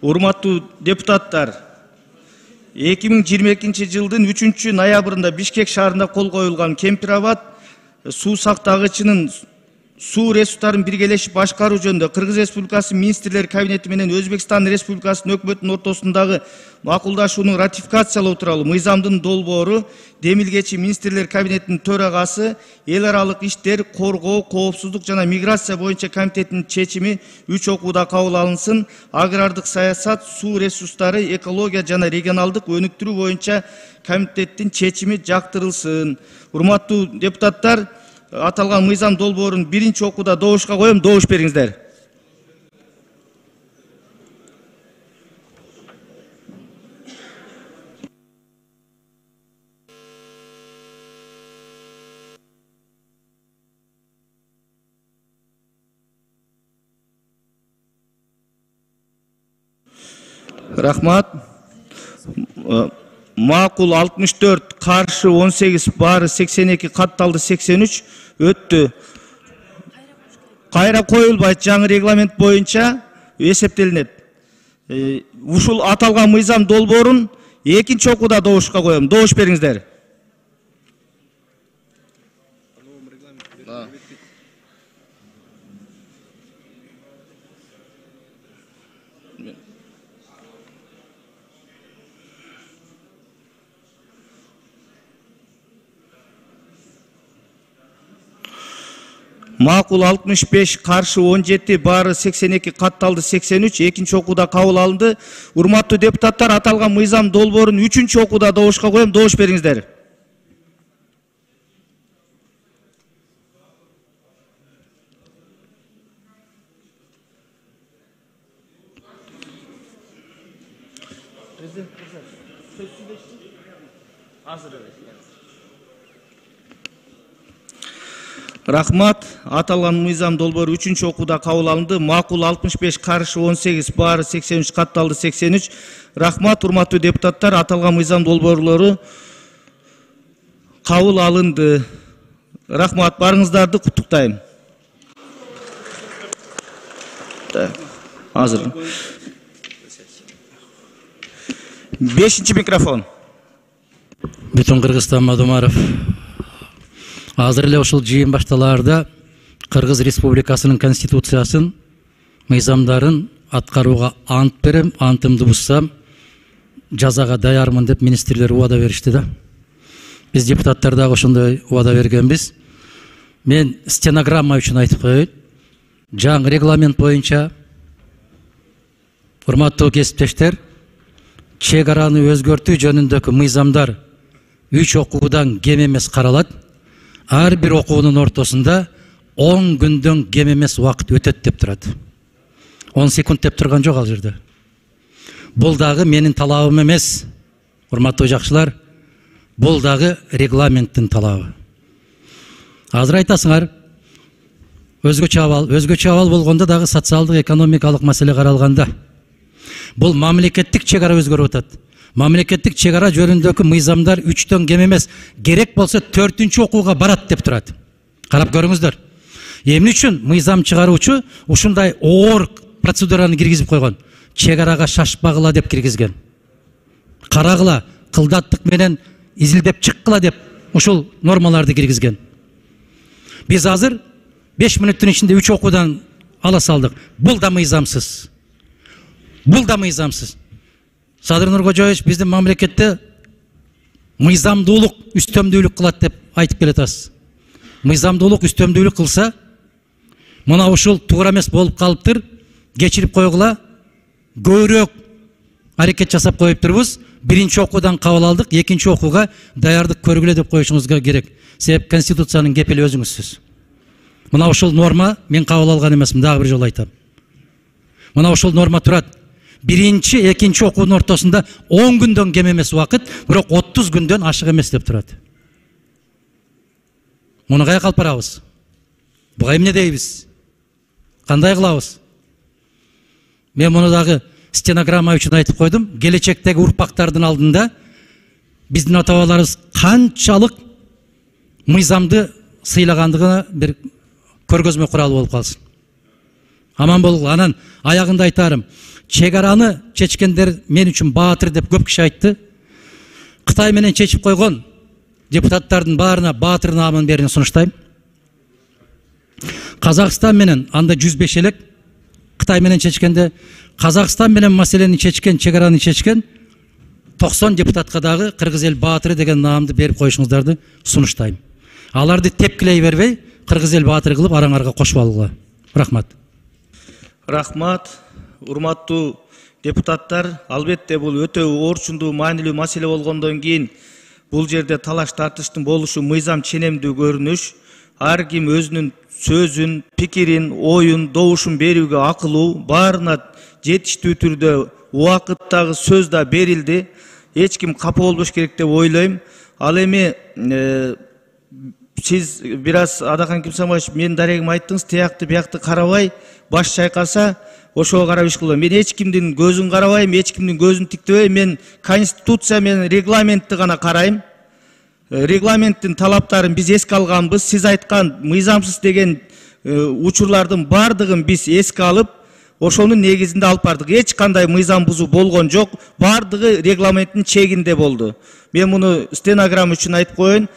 Урматтуу депутаттар, 2022 жылдын 3 ноябрында Бишкек шаарында кол коюлган Кемпирабад суу сактагычынын суу ресурстарын биргелешип башкаруу жөнүндө Кыргыз Республикасы министрлер кабинети менен Өзбекстан Республикасынын өкмөтүнүн ортосундагы макулдашууну ратификациялоо тууралуу мыйзамдын долбоору демилгечи министрлер кабинетинин төрагасы эл аралык иштер, коргоо, коопсуздук жана миграция боюнча комитетинин чечими 3 окууда кабыл алынсын. Агрардык саясат, суу ресурстары, экология жана регионалдык өнүктүрүү боюнча комитеттин чечими жактырылсын. Урматтуу депутаттар, аталган мыйзам долбоорун биринчи окууда добушка коем, добуш бериңиздер. Рахмат. Макул 64, каршы 18, баары 82, катталды 83 өттү. Кайра коюлбайт, жаңы регламент боюнча эсептелинет. Ушул аталган мыйзам долбоорун экинчи окууда добушка коем. Добуш бериңиздер. Макул 65, каршы 17, баары 82, катталды 83, экинчи окууда кабыл алынды. Урматтуу депутаттар, аталган мыйзам долбоорун 3-чү окууда добушка коем. Добуш бериңиздер. Рахмат. Аталган мыйзам долбоору 3-чү окууда кабыл алынды. Макул 65, каршы 18, баары 83, катталды 83. Рахмат, урматтуу депутаттар, аталган мыйзам долбоорлору кабыл алынды. Рахмат, барыңыздарды куттуктайм. Азыр. 5-чи микрофон. Бүтүн Кыргызстан Мадумаров. Азыр эле ушул жыйын башталаарда Кыргыз Республикасынын конституциясын, мыйзамдарын аткарууга ант берем, антымды буссам жазага даярмын деп министрлер убада беришти да. Биз депутаттар дагы ошондой убада бергенбиз. Мен стенограмма үчүн айтып коеюн. Жаңы регламент боюнча, урматтуу кесиптештер, чек араны өзгөртүү жөнүндөгү мыйзамдар 3 окуудан кем эмес каралат. Ар бир окуунун ортосунда 10 күндөн кем эмес убакыт өтөт деп турат. 10 секунд деп турган жок ал жерде. Бул дагы менин талабым эмес, урматтуу жакшылар. Бул дагы регламенттин талабы. Азыр айтасыңар, өзгөчө абал болгондо дагы социалдык экономикалык маселе каралганда. Бул мамлекеттик чек ара өзгөрүп атат. Мамлекеттик чек ара жөнүндөгү мыйзамдар 3төн кем эмес, керек болсо 4-чү окууга барат деп турат. Карап көрүңүздөр. Эмне үчүн мыйзам чыгаруучу ушундай оор процедураны киргизип койгон? Чек арага шашпагыла деп киргизген. Карагыла, кылдаттык менен изилдеп чыккыла деп ушул нормаларды киргизген. Биз азыр 5 мүнөттүн ичинде 3 окуудан ала салдык. Бул да мыйзамсыз. Бул да мыйзамсыз. Садыр Нуркожоевич биздин мамлекетте мыйзамдуулук үстөмдүүлүк кылат деп айтып келатасыз. Мыйзамдуулук үстөмдүүлүк кылса, мына ушул туура эмес болуп калыптыр, кечирип койгула, көбүрөөк аракет жасап коюптурбуз. Биринчи окуудан кабыл алдык, экинчи окууга даярдык көргүлө деп коюшуңузга керек. Себеп конституциянын кепили өзүңүзсүз. Мына ушул норма мен кабыл алган эмесмин, дагы бир жолу айтам. Мына ушул норма турат. Биринчи, экинчи окуунун ортосунда 10 күндөн кем эмес убакыт, бирок 30 күндөн ашык эмес деп турат. Муну каяка алып барабыз? Буга эмне дейбиз? Кандай кылабыз? Мен муну дагы стенограмма үчүн айтып койдум. Келечектеги урпактардын алдында биздин ата бабаларыбыз канчалык мыйзамды сыйлагандыгына бир көргөзмө куралы болуп калсын. Аман болгула. Анан аягында айтарым. чегараны чечкендер мен үчүн баатыр деп көп киши айтты. Кытай менен чечип койгон депутаттардын баарына баатыр наамын берүүнү сунуштайм. Казакстан менен анда 105 элек, Кытай менен чечкенде Казакстан менен маселени чечкен, чегараны чечкен 90 депутатка дагы кыргыз эл баатыры деген наамды берип коюшуңуздарды сунуштайм. Аларды тепкилей бербей, кыргыз эл баатыры кылып араңарга кошуп алгыла. Рахмат. Рахмат. Урматтуу депутаттар, албетте бул өтө орчундуу, маанилүү маселе болгондон кийин бул жерде талаш тартыштын болушу мыйзам ченемдүү көрүнүш. Ар ким өзүнүн сөзүн, пикирин, оюн, добушун берүүгө акылуу, баарына жетиштүү түрдө убакыттагы сөз да берилди. Эч ким капа болбош керек деп ойлойм. Ал эми сиз бир аз Адахан Кимсамович менин дарегиме айттыңыз, тиякты биякты карабай баш чайкаса ошого карап иш кылам. Мен эч кимдин көзүн карабайм, эч кимдин көзүн тиктебейм. Мен конституция менен регламентти гана карайм. Регламенттин талаптарын биз эске алганбыз. Сиз айткан мыйзамсыз деген учурлардын бардыгын биз эске алып, ошонун негизинде алып бардык. Эч кандай мыйзам бузуу болгон жок. Бардыгы регламенттин чегинде болду. Мен муну стенограмма үчүн айтып коеюн.